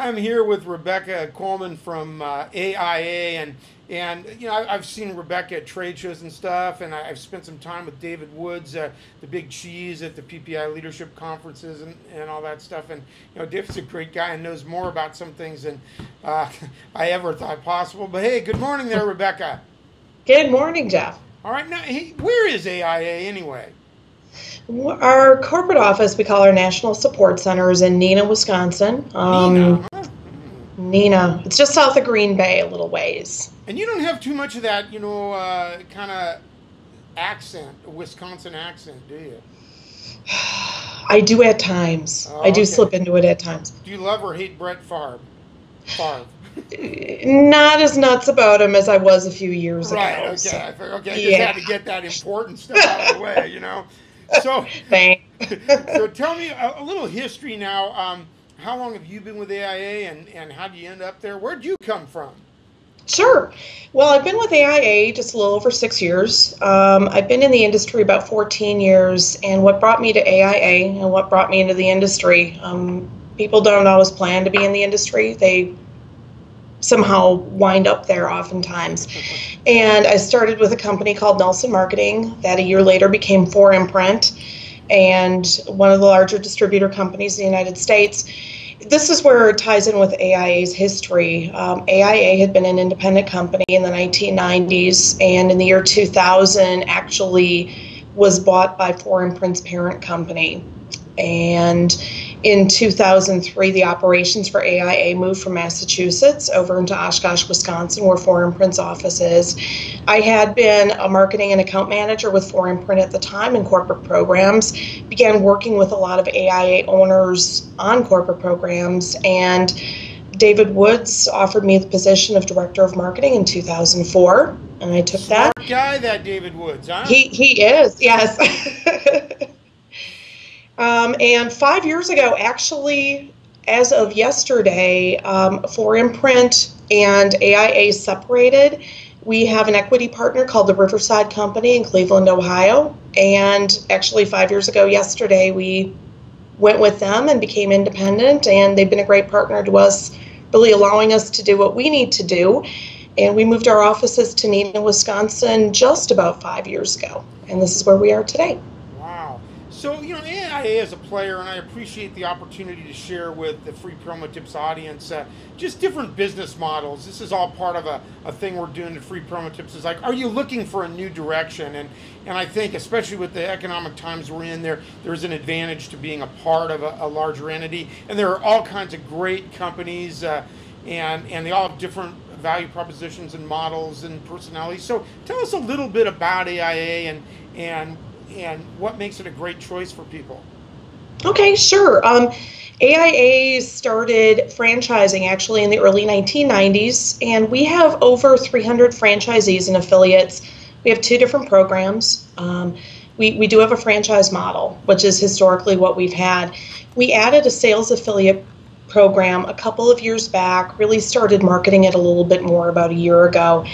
I'm here with Rebecca Kollmann from AIA, and you know I've seen Rebecca at trade shows and stuff, and I've spent some time with David Woods, the big cheese at the PPI leadership conferences and all that stuff. And you know David's a great guy and knows more about some things than I ever thought possible. But hey, good morning there, Rebecca. Good morning, Jeff. All right, now hey, where is AIA anyway? Our corporate office, we call our National Support Center, is in Neenah, Wisconsin. Neenah, huh? Neenah. It's just south of Green Bay, a little ways. And you don't have too much of that, you know, kind of accent, Wisconsin accent, do you? I do at times. Oh, I do okay. slip into it at times. Do you love or hate Brett Favre? Not as nuts about him as I was a few years ago. Right, okay. So, Okay, I just had to get that important stuff out of the way, you know. So, thanks. so tell me a little history now. How long have you been with AIA, and how did you end up there? Where'd you come from? Sure. Well, I've been with AIA just a little over 6 years. I've been in the industry about 14 years, and what brought me to AIA and what brought me into the industry, people don't always plan to be in the industry. They somehow wind up there oftentimes. And I started with a company called Nelson Marketing that a year later became 4imprint, and one of the larger distributor companies in the United States. This is where it ties in with AIA's history. AIA had been an independent company in the 1990s, and in the year 2000 actually was bought by 4imprint's parent company. And in 2003, the operations for AIA moved from Massachusetts over into Oshkosh, Wisconsin, where 4imprint's office is. I had been a marketing and account manager with 4imprint at the time in corporate programs, began working with a lot of AIA owners on corporate programs, and David Woods offered me the position of director of marketing in 2004, and I took that. Smart guy, that David Woods, huh? He is, yes. And 5 years ago, actually, as of yesterday, 4imprint and AIA separated. We have an equity partner called the Riverside Company in Cleveland, Ohio. And actually 5 years ago yesterday, we went with them and became independent. And they've been a great partner to us, really allowing us to do what we need to do. And we moved our offices to Neenah, Wisconsin just about 5 years ago. And this is where we are today. Wow. So, you know, AIA is a player, and I appreciate the opportunity to share with the Free Promo Tips audience just different business models. This is all part of a thing we're doing at Free Promo Tips. Is like, are you looking for a new direction? And I think, especially with the economic times we're in, there's an advantage to being a part of a larger entity. And there are all kinds of great companies, and they all have different value propositions and models and personalities. So tell us a little bit about AIA and what makes it a great choice for people. Okay, sure. AIA started franchising actually in the early 1990s, and we have over 300 franchisees and affiliates. We have two different programs. We do have a franchise model, which is historically what we've had. We added a sales affiliate program a couple of years back, really started marketing it a little bit more about a year ago.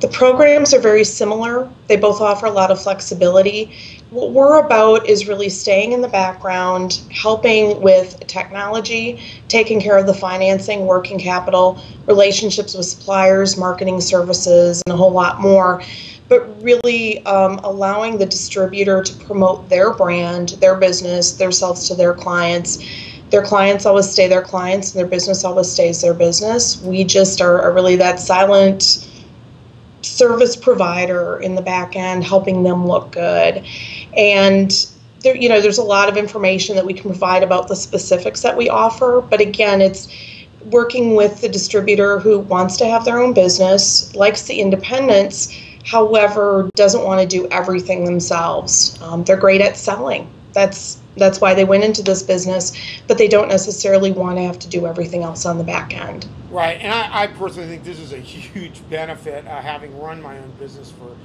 The programs are very similar. They both offer a lot of flexibility. What we're about is really staying in the background, helping with technology, taking care of the financing, working capital, relationships with suppliers, marketing services, and a whole lot more. But really allowing the distributor to promote their brand, their business, their sales to their clients. Their clients always stay their clients, and their business always stays their business. We just are really that silent service provider in the back end, helping them look good. And there, you know, there's a lot of information that we can provide about the specifics that we offer. But again, it's working with the distributor who wants to have their own business, likes the independence, however, doesn't want to do everything themselves. They're great at selling. That's why they went into this business, but they don't necessarily want to have to do everything else on the back end. Right, and I personally think this is a huge benefit, having run my own business for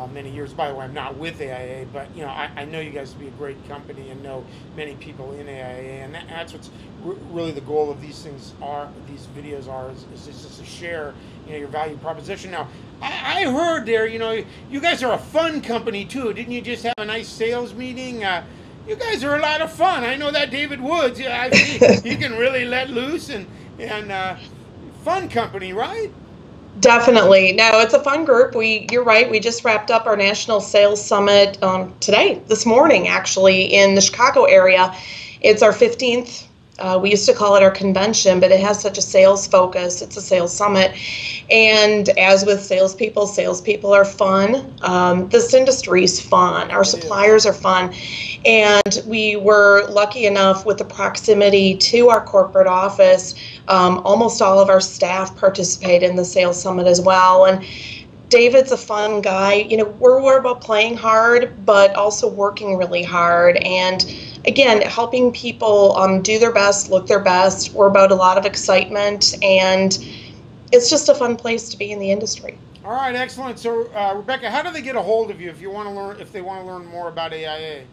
many years. By the way, I'm not with AIA, but you know, I know you guys to be a great company and know many people in AIA, and that's what's really the goal of these things these videos is just to share, you know, your value proposition. Now, I heard there, you know, you guys are a fun company too. Didn't you just have a nice sales meeting? You guys are a lot of fun. I know that David Woods, yeah, he can really let loose, and and fun company, right? Definitely. No, it's a fun group. You're right. We just wrapped up our National Sales Summit this morning, actually, in the Chicago area. It's our 15th. We used to call it our convention, but it has such a sales focus. It's a sales summit. And as with salespeople are fun. This industry is fun. Our suppliers are fun. And we were lucky enough with the proximity to our corporate office. Almost all of our staff participate in the sales summit as well. And David's a fun guy. You know, we're about playing hard, but also working really hard. And again, helping people do their best, look their best. We're about a lot of excitement, and it's just a fun place to be in the industry. All right, excellent. So, Rebecca, how do they get a hold of you if they want to learn more about AIA?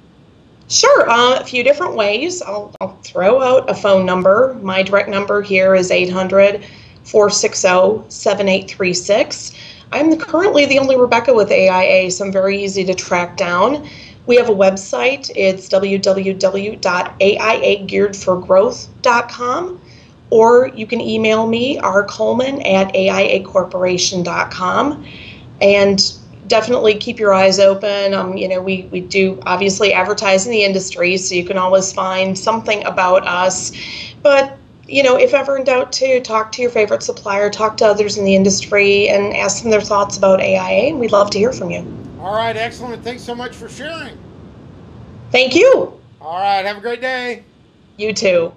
Sure, a few different ways. I'll throw out a phone number. My direct number here is 800-460-7836. I'm currently the only Rebecca with AIA, so I'm very easy to track down. We have a website. It's www.aiagearedforgrowth.com, or you can email me, rkollmann@aiacorporation.com. And definitely keep your eyes open. You know, we do obviously advertise in the industry, so you can always find something about us. But, you know, if ever in doubt too, talk to your favorite supplier, talk to others in the industry, and ask them their thoughts about AIA, and we'd love to hear from you. All right, excellent. Thanks so much for sharing. Thank you. All right, have a great day. You too.